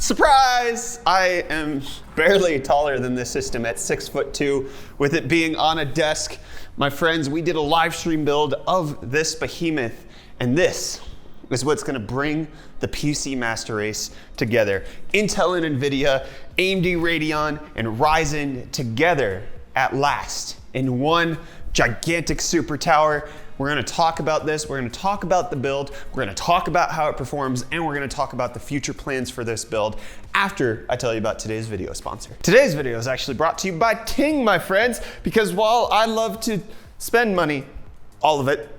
Surprise! I am barely taller than this system at 6'2", with it being on a desk. My friends, we did a live stream build of this behemoth, and this is what's gonna bring the PC master race together. Intel and Nvidia, AMD Radeon, and Ryzen together at last in one gigantic super tower. We're gonna talk about this, we're gonna talk about the build, we're gonna talk about how it performs, and we're gonna talk about the future plans for this build after I tell you about today's video sponsor. Today's video is actually brought to you by Ting, my friends, because while I love to spend money, all of it,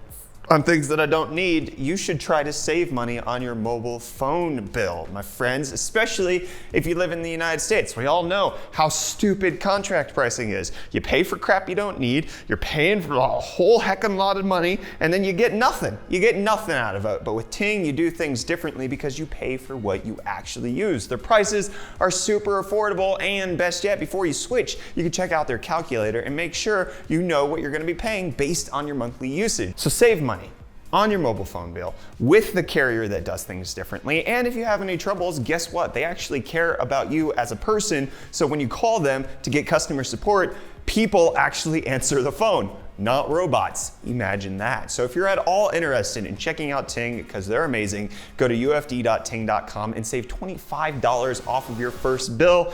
on things that I don't need, you should try to save money on your mobile phone bill, my friends, especially if you live in the United States. We all know how stupid contract pricing is. You pay for crap you don't need, you're paying for a whole heckin' lot of money, and then you get nothing. You get nothing out of it. But with Ting, you do things differently because you pay for what you actually use. Their prices are super affordable, and best yet, before you switch, you can check out their calculator and make sure you know what you're gonna be paying based on your monthly usage. So save money on your mobile phone bill with the carrier that does things differently. And if you have any troubles, guess what? They actually care about you as a person. So when you call them to get customer support, people actually answer the phone, not robots. Imagine that. So if you're at all interested in checking out Ting, because they're amazing, go to ufd.ting.com and save $25 off of your first bill.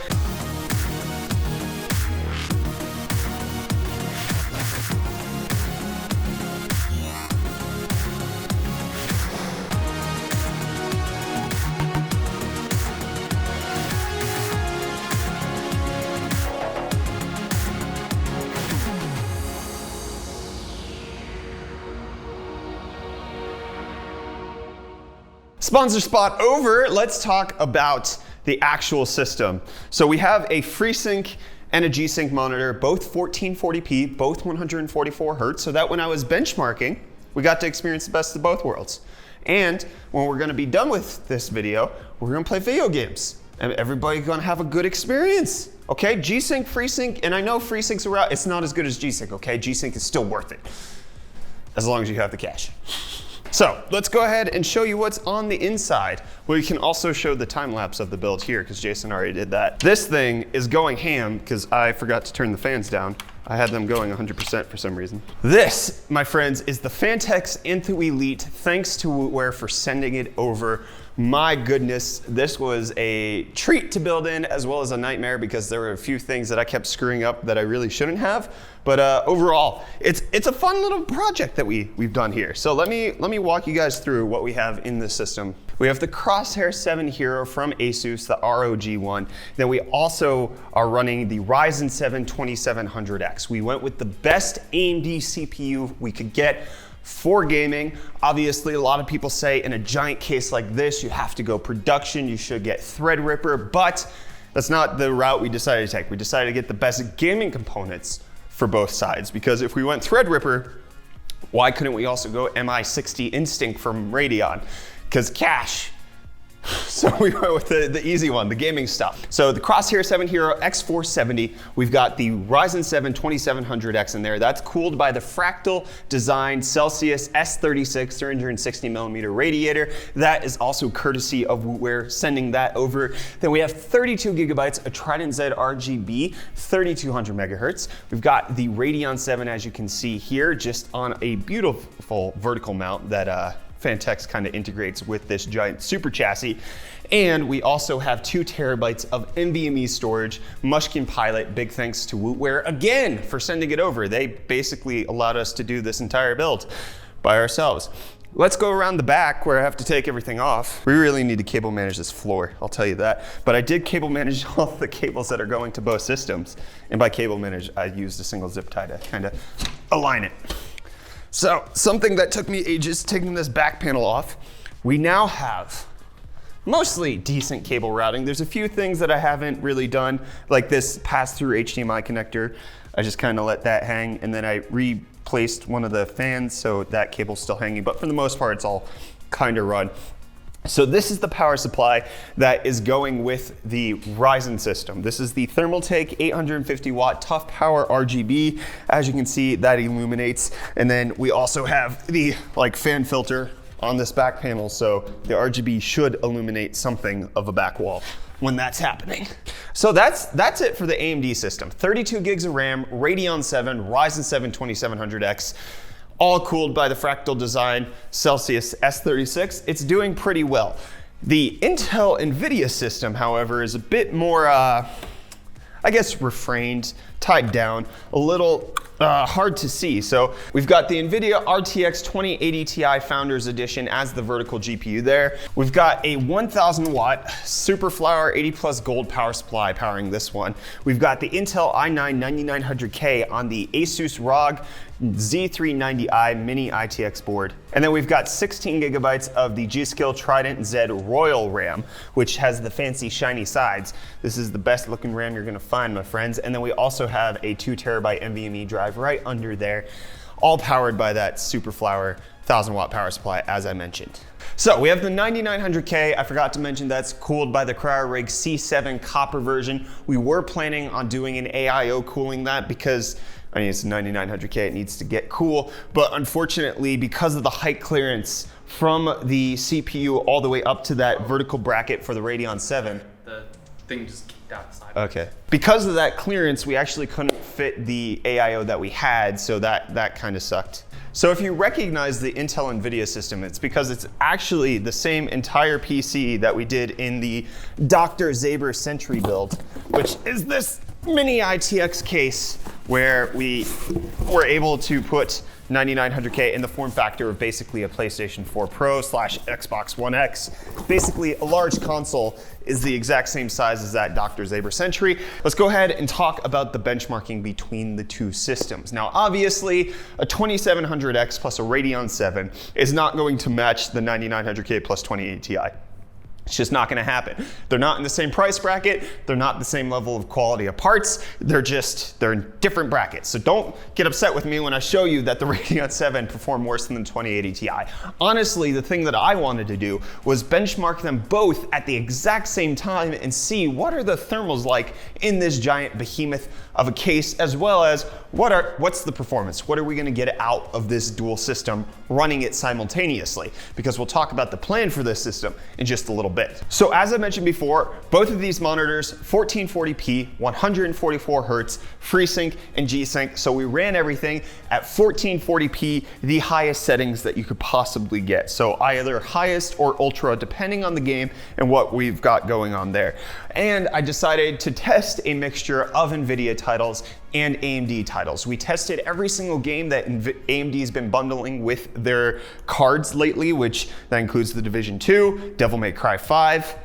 Sponsor spot over. Let's talk about the actual system. So we have a FreeSync and a G-Sync monitor, both 1440p, both 144 Hertz, so that when I was benchmarking, we got to experience the best of both worlds. And when we're gonna be done with this video, we're gonna play video games. And everybody's gonna have a good experience. Okay, G-Sync, FreeSync, and I know FreeSync's around, it's not as good as G-Sync, okay? G-Sync is still worth it, as long as you have the cash. So let's go ahead and show you what's on the inside. We can also show the time lapse of the build here because Jason already did that. This thing is going ham because I forgot to turn the fans down. I had them going 100% for some reason. This, my friends, is the Phanteks Enthoo Elite. Thanks to Wootware for sending it over. My goodness, this was a treat to build in as well as a nightmare because there were a few things that I kept screwing up that I really shouldn't have. But overall, it's a fun little project that we've done here. So let me walk you guys through what we have in this system. We have the Crosshair 7 Hero from ASUS, the ROG one. Then we also are running the Ryzen 7 2700X. We went with the best AMD CPU we could get for gaming. Obviously, a lot of people say in a giant case like this, you have to go production, you should get Threadripper, but that's not the route we decided to take. We decided to get the best gaming components for both sides, because if we went Threadripper, why couldn't we also go MI60 Instinct from Radeon? Because cash. So we went with the easy one, the gaming stuff. So the Crosshair 7 Hero X470, we've got the Ryzen 7 2700X in there. That's cooled by the Fractal Design Celsius S36 360mm radiator. That is also courtesy of Wootware sending that over. Then we have 32 gigabytes of Trident Z RGB, 3200 megahertz. We've got the Radeon 7, as you can see here, just on a beautiful vertical mount that Phanteks kind of integrates with this giant super chassis. And we also have 2 terabytes of NVMe storage, Mushkin Pilot. Big thanks to Wootware again for sending it over. They basically allowed us to do this entire build by ourselves. Let's go around the back where I have to take everything off. We really need to cable manage this floor, I'll tell you that. But I did cable manage all the cables that are going to both systems. And by cable manage, I used a single zip tie to kind of align it. So, something that took me ages, taking this back panel off, we now have mostly decent cable routing. There's a few things that I haven't really done, like this pass-through HDMI connector. I just kind of let that hang, and then I replaced one of the fans, so that cable's still hanging, but for the most part, it's all kind of run. So this is the power supply that is going with the Ryzen system. This is the Thermaltake 850 watt Tough Power RGB. As you can see, that illuminates. And then we also have the fan filter on this back panel, so the RGB should illuminate something of a back wall. when that's happening. So that's it for the AMD system. 32 gigs of RAM, Radeon 7, Ryzen 7 2700X, all cooled by the Fractal Design Celsius S36. It's doing pretty well. The Intel Nvidia system, however, is a bit more, I guess, refrained, tied down, a little hard to see. So we've got the Nvidia RTX 2080 Ti Founders Edition as the vertical GPU there. We've got a 1000 watt Superflower 80 plus gold power supply powering this one. We've got the Intel i9 9900K on the Asus ROG Z390i mini ITX board. And then we've got 16 gigabytes of the G.Skill Trident Z Royal RAM, which has the fancy shiny sides. This is the best looking RAM you're gonna find, my friends. And then we also have a 2 terabyte NVMe drive right under there, all powered by that Superflower 1000 watt power supply, as I mentioned. So we have the 9900K. I forgot to mention that's cooled by the CryoRig C7 copper version. We were planning on doing an AIO cooling that because I mean, it's 9900K, it needs to get cool, but unfortunately, because of the height clearance from the CPU all the way up to that vertical bracket for the Radeon 7. The thing just kicked out the side. Okay. Because of that clearance, we actually couldn't fit the AIO that we had, so that kind of sucked. So if you recognize the Intel Nvidia system, it's because it's actually the same entire PC that we did in the Dr. Saber Sentry build, which is this mini ITX case where we were able to put 9900K in the form factor of basically a PlayStation 4 Pro / Xbox One X. Basically, a large console is the exact same size as that Dr. Saber Sentry. Let's go ahead and talk about the benchmarking between the two systems. Now, obviously, a 2700X plus a Radeon 7 is not going to match the 9900K plus 2080 Ti. It's just not gonna happen. They're not in the same price bracket. They're not the same level of quality of parts. They're in different brackets. So don't get upset with me when I show you that the Radeon 7 performed worse than the 2080 Ti. Honestly, the thing that I wanted to do was benchmark them both at the exact same time and see what are the thermals like in this giant behemoth of a case, as well as what's the performance? What are we gonna get out of this dual system running it simultaneously? Because we'll talk about the plan for this system in just a little bit. So as I mentioned before, both of these monitors, 1440p, 144 hertz, FreeSync and G-Sync. So we ran everything at 1440p, the highest settings that you could possibly get. So either highest or ultra, depending on the game and what we've got going on there. And I decided to test a mixture of Nvidia titles and AMD titles. We tested every single game that AMD has been bundling with their cards lately, which that includes The Division 2, Devil May Cry 5,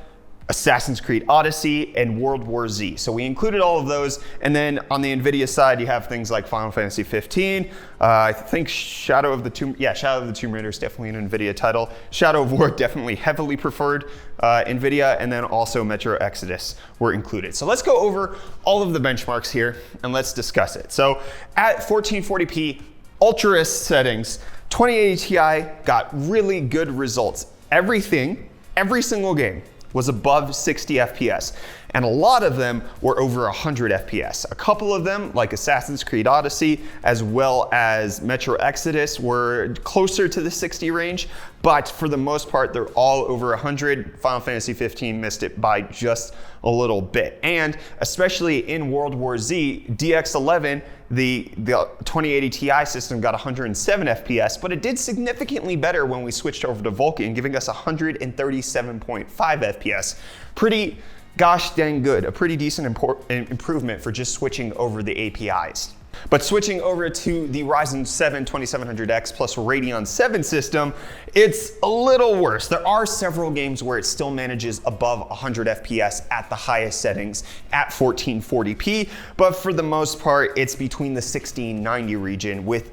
Assassin's Creed Odyssey, and World War Z. So we included all of those. And then on the Nvidia side, you have things like Final Fantasy 15. I think Shadow of the Tomb Raider is definitely an Nvidia title. Shadow of War definitely heavily preferred Nvidia, and then also Metro Exodus were included. So let's go over all of the benchmarks here and let's discuss it. So at 1440p ultra settings, 2080 Ti got really good results. Every single game was above 60 FPS, and a lot of them were over 100 FPS. A couple of them, like Assassin's Creed Odyssey, as well as Metro Exodus, were closer to the 60 range, but for the most part, they're all over 100. Final Fantasy 15 missed it by just a little bit. And especially in World War Z, DX11, the 2080 Ti system got 107 FPS, but it did significantly better when we switched over to Vulkan, giving us 137.5 FPS. Pretty gosh dang good, a pretty decent improvement for just switching over the APIs. But switching over to the Ryzen 7 2700X plus Radeon 7 system, it's a little worse. There are several games where it still manages above 100 FPS at the highest settings at 1440p, but for the most part, it's between the 60 and 90 region, with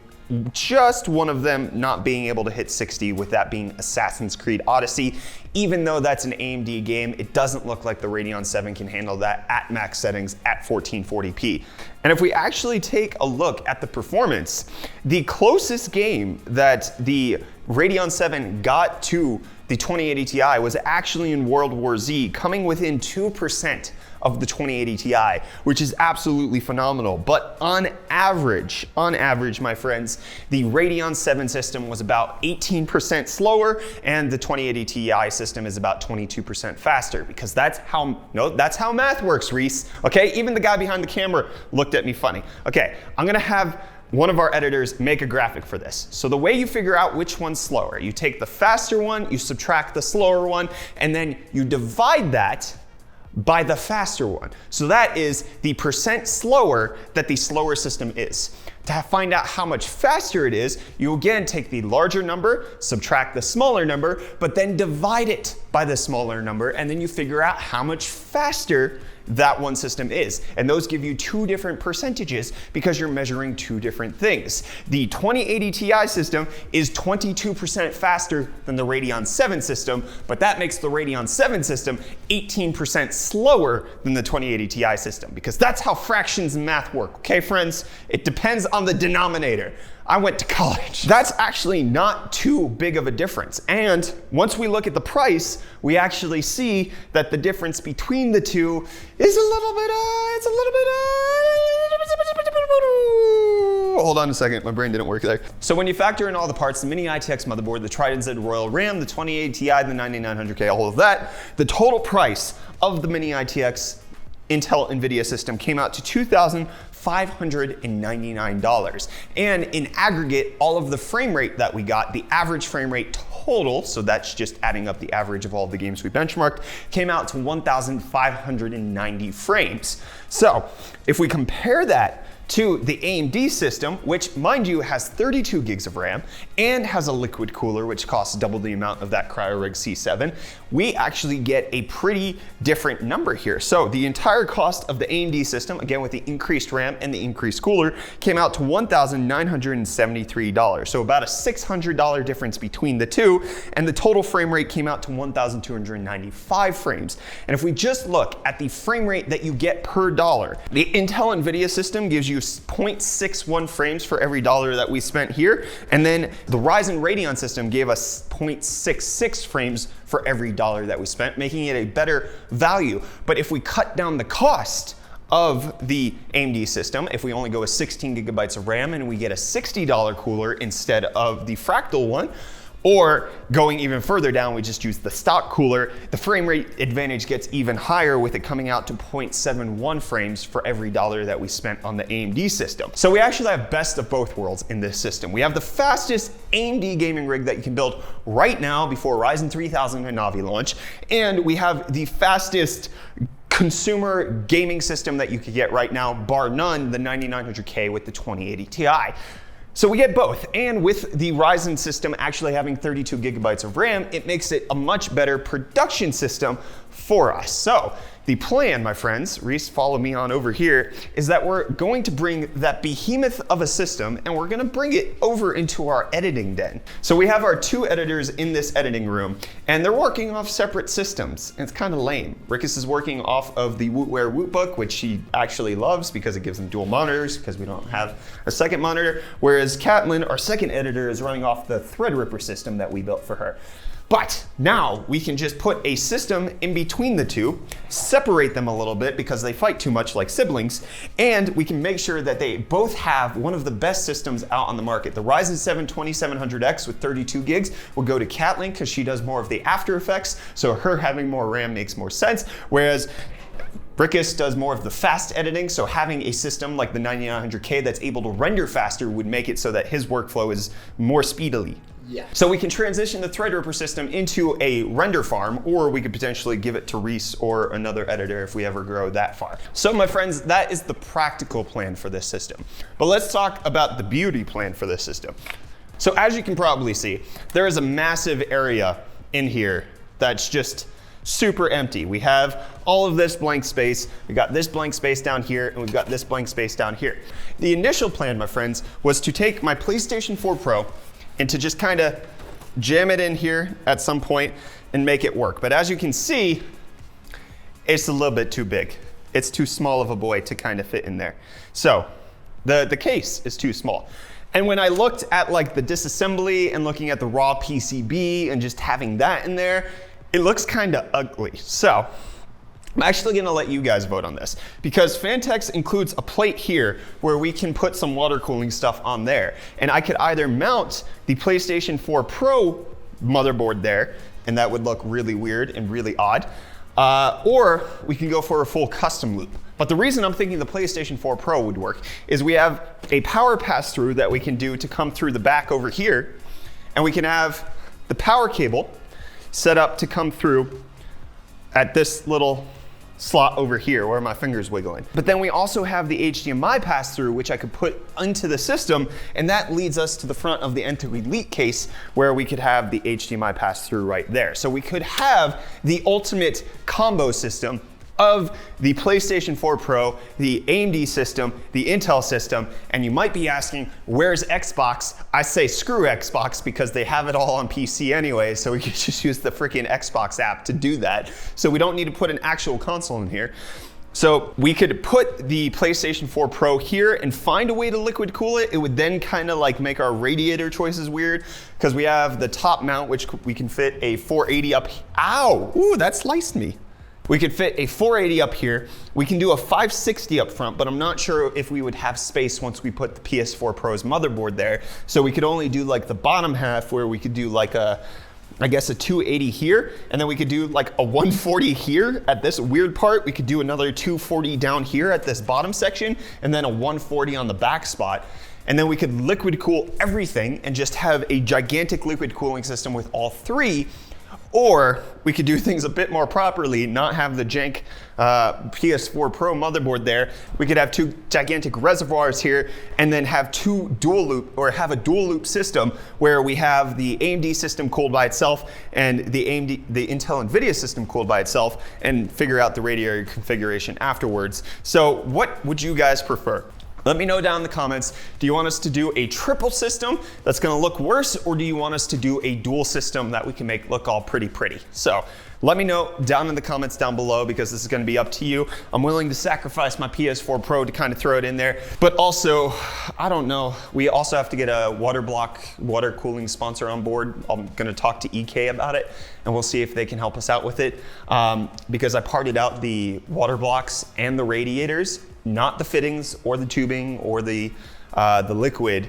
just one of them not being able to hit 60, with that being Assassin's Creed Odyssey. Even though that's an AMD game, it doesn't look like the Radeon 7 can handle that at max settings at 1440p. And if we actually take a look at the performance, the closest game that the Radeon 7 got to the 2080 Ti was actually in World War Z, coming within 2% of the 2080 Ti, which is absolutely phenomenal. But on average, my friends, the Radeon 7 system was about 18% slower, and the 2080 Ti system is about 22% faster, because that's how math works, Reece. Okay, even the guy behind the camera looked at me funny. Okay, I'm gonna have one of our editors make a graphic for this. So the way you figure out which one's slower, you take the faster one, you subtract the slower one, and then you divide that by the faster one. So that is the percent slower that the slower system is. To find out how much faster it is, you again take the larger number, subtract the smaller number, but then divide it by the smaller number, and then you figure out how much faster that one system is. And those give you two different percentages because you're measuring two different things. The 2080 Ti system is 22% faster than the Radeon 7 system, but that makes the Radeon 7 system 18% slower than the 2080 Ti system, because that's how fractions and math work, okay, friends? It depends on the denominator. I went to college. That's actually not too big of a difference. And once we look at the price, we actually see that the difference between the two is a little bit, hold on a second, my brain didn't work there. So when you factor in all the parts, the Mini ITX motherboard, the Trident Z Royal RAM, the 2080 Ti, the 9900K, all of that, the total price of the Mini ITX Intel Nvidia system came out to $2,599. And in aggregate, all of the frame rate that we got, the average frame rate total, so that's just adding up the average of all the games we benchmarked, came out to 1,590 frames. So if we compare that to the AMD system, which, mind you, has 32 gigs of RAM and has a liquid cooler, which costs double the amount of that CryoRig C7, we actually get a pretty different number here. So the entire cost of the AMD system, again with the increased RAM and the increased cooler, came out to $1,973. So about a $600 difference between the two, and the total frame rate came out to 1,295 frames. And if we just look at the frame rate that you get per dollar, the Intel Nvidia system gives you 0.61 frames for every dollar that we spent here, and then the Ryzen Radeon system gave us 0.66 frames for every dollar that we spent, making it a better value. But if we cut down the cost of the AMD system, if we only go with 16 gigabytes of RAM and we get a $60 cooler instead of the Fractal one, or going even further down, we just use the stock cooler, the frame rate advantage gets even higher, with it coming out to 0.71 frames for every dollar that we spent on the AMD system. So we actually have best of both worlds in this system. We have the fastest AMD gaming rig that you can build right now before Ryzen 3000 and Navi launch, and we have the fastest consumer gaming system that you could get right now, bar none, the 9900K with the 2080 Ti. So we get both, and with the Ryzen system actually having 32 gigabytes of RAM, it makes it a much better production system for us. So the plan, my friends, Reece, follow me on over here, is that we're going to bring that behemoth of a system and we're gonna bring it over into our editing den. So we have our two editors in this editing room, and they're working off separate systems. And it's kind of lame. Reece is working off of the Wootware Wootbook, which he actually loves because it gives him dual monitors, because we don't have a second monitor, whereas Catlin, our second editor, is running off the Threadripper system that we built for her. But now we can just put a system in between the two, separate them a little bit because they fight too much like siblings, and we can make sure that they both have one of the best systems out on the market. The Ryzen 7 2700X with 32 gigs will go to Catlin because she does more of the After Effects, so her having more RAM makes more sense, whereas Reece does more of the fast editing, so having a system like the 9900K that's able to render faster would make it so that his workflow is more speedily. Yeah. So we can transition the Threadripper system into a render farm, or we could potentially give it to Reece or another editor if we ever grow that far. So my friends, that is the practical plan for this system. But let's talk about the beauty plan for this system. So as you can probably see, there is a massive area in here that's just super empty. We have all of this blank space, we got this blank space down here, and we've got this blank space down here. The initial plan, my friends, was to take my PlayStation 4 Pro and to just kind of jam it in here at some point and make it work. But as you can see, it's a little bit too big. It's too small of a boy to kind of fit in there. So the case is too small. And when I looked at like the disassembly and looking at the raw PCB and just having that in there, it looks kind of ugly. So I'm actually gonna let you guys vote on this because Fantex includes a plate here where we can put some water cooling stuff on there. And I could either mount the PlayStation 4 Pro motherboard there, and that would look really weird and really odd, or we can go for a full custom loop. But the reason I'm thinking the PlayStation 4 Pro would work is we have a power pass-through that we can do to come through the back over here, and we can have the power cable set up to come through at this little slot over here where my finger's wiggling. But then we also have the HDMI pass-through, which I could put into the system, and that leads us to the front of the N2 Elite case where we could have the HDMI pass-through right there. So we could have the ultimate combo system of the PlayStation 4 Pro, the AMD system, the Intel system, and you might be asking, where's Xbox? I say screw Xbox because they have it all on PC anyway, so we could just use the freaking Xbox app to do that. So we don't need to put an actual console in here. So we could put the PlayStation 4 Pro here and find a way to liquid cool it. It would then kind of like make our radiator choices weird because we have the top mount, which we can fit a 480 up. Ow, ooh, that sliced me. We could fit a 480 up here. We can do a 560 up front, but I'm not sure if we would have space once we put the PS4 Pro's motherboard there. So we could only do like the bottom half where we could do like I guess a 280 here, and then we could do like a 140 here at this weird part. We could do another 240 down here at this bottom section, and then a 140 on the back spot. And then we could liquid cool everything and just have a gigantic liquid cooling system with all three. Or we could do things a bit more properly, not have the jank PS4 Pro motherboard there. We could have two gigantic reservoirs here and then have two dual loop, or have a dual loop system where we have the AMD system cooled by itself and the Intel Nvidia system cooled by itself, and figure out the radiator configuration afterwards. So what would you guys prefer? Let me know down in the comments, do you want us to do a triple system that's gonna look worse, or do you want us to do a dual system that we can make look all pretty? So let me know down in the comments down below, because this is gonna be up to you. I'm willing to sacrifice my PS4 Pro to kind of throw it in there, but also, I don't know, we also have to get a water cooling sponsor on board. I'm gonna talk to EK about it, and we'll see if they can help us out with it, because I parted out the water blocks and the radiators, not the fittings or the tubing or the liquid,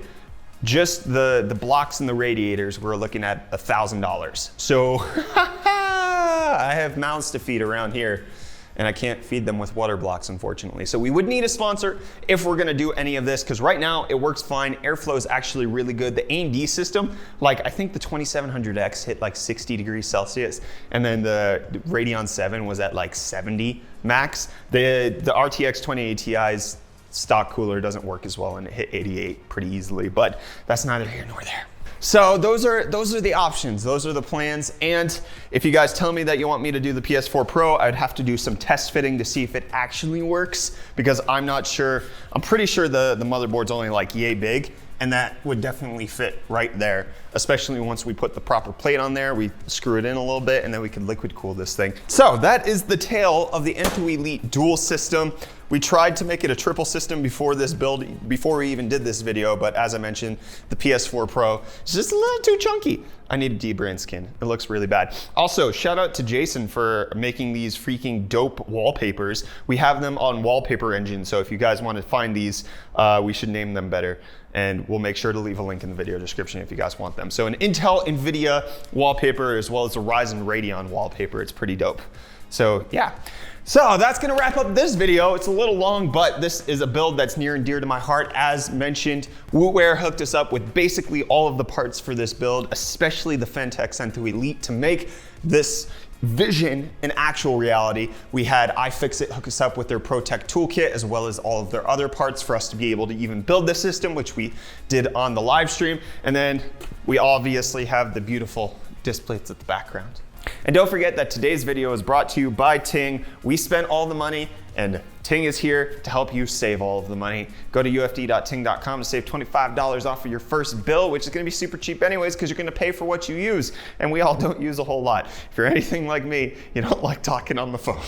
just the blocks and the radiators. We're looking at $1,000. So I have mouths to feed around here, and I can't feed them with water blocks, unfortunately. So we would need a sponsor if we're gonna do any of this, because right now it works fine. Airflow is actually really good. The AMD system, like I think the 2700X hit like 60 degrees Celsius, and then the Radeon 7 was at like 70 max. The RTX 2080 Ti's stock cooler doesn't work as well, and it hit 88 pretty easily, but that's neither here nor there. So those are the options, those are the plans. And if you guys tell me that you want me to do the PS4 Pro, I'd have to do some test fitting to see if it actually works, because I'm not sure. I'm pretty sure the motherboard's only like yay big, and that would definitely fit right there, especially once we put the proper plate on there. We screw it in a little bit, and then we can liquid cool this thing. So that is the tale of the N2 Elite dual system. We tried to make it a triple system before this build, before we even did this video, but as I mentioned, the PS4 Pro is just a little too chunky. I need a debrand skin. It looks really bad. Also, shout out to Jason for making these freaking dope wallpapers. We have them on Wallpaper Engine, so if you guys want to find these, we should name them better. And we'll make sure to leave a link in the video description if you guys want them. So an Intel Nvidia wallpaper, as well as a Ryzen Radeon wallpaper. It's pretty dope. So yeah. So that's gonna wrap up this video. It's a little long, but this is a build that's near and dear to my heart. As mentioned, Wootware hooked us up with basically all of the parts for this build, especially the Fantex N2 Elite, to make this vision an actual reality. We had iFixit hook us up with their ProTech toolkit, as well as all of their other parts for us to be able to even build this system, which we did on the live stream. And then we obviously have the beautiful displays at the background. And don't forget that today's video is brought to you by Ting. We spent all the money, and Ting is here to help you save all of the money. Go to ufd.ting.com to save $25 off of your first bill, which is gonna be super cheap anyways, because you're gonna pay for what you use. And we all don't use a whole lot. If you're anything like me, you don't like talking on the phone.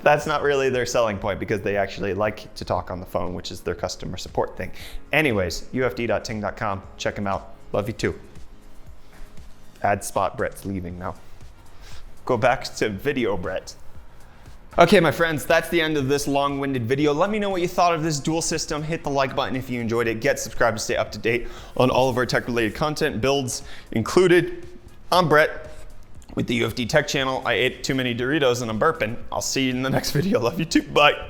That's not really their selling point, because they actually like to talk on the phone, which is their customer support thing. Anyways, ufd.ting.com, check them out. Love you too. Ad spot Brett's leaving now. Go back to video Brett. Okay, my friends, that's the end of this long-winded video. Let me know what you thought of this dual system. Hit the like button if you enjoyed it. Get subscribed to stay up to date on all of our tech-related content, builds included. I'm Brett with the UFD Tech Channel. I ate too many Doritos and I'm burping. I'll see you in the next video. Love you too. Bye.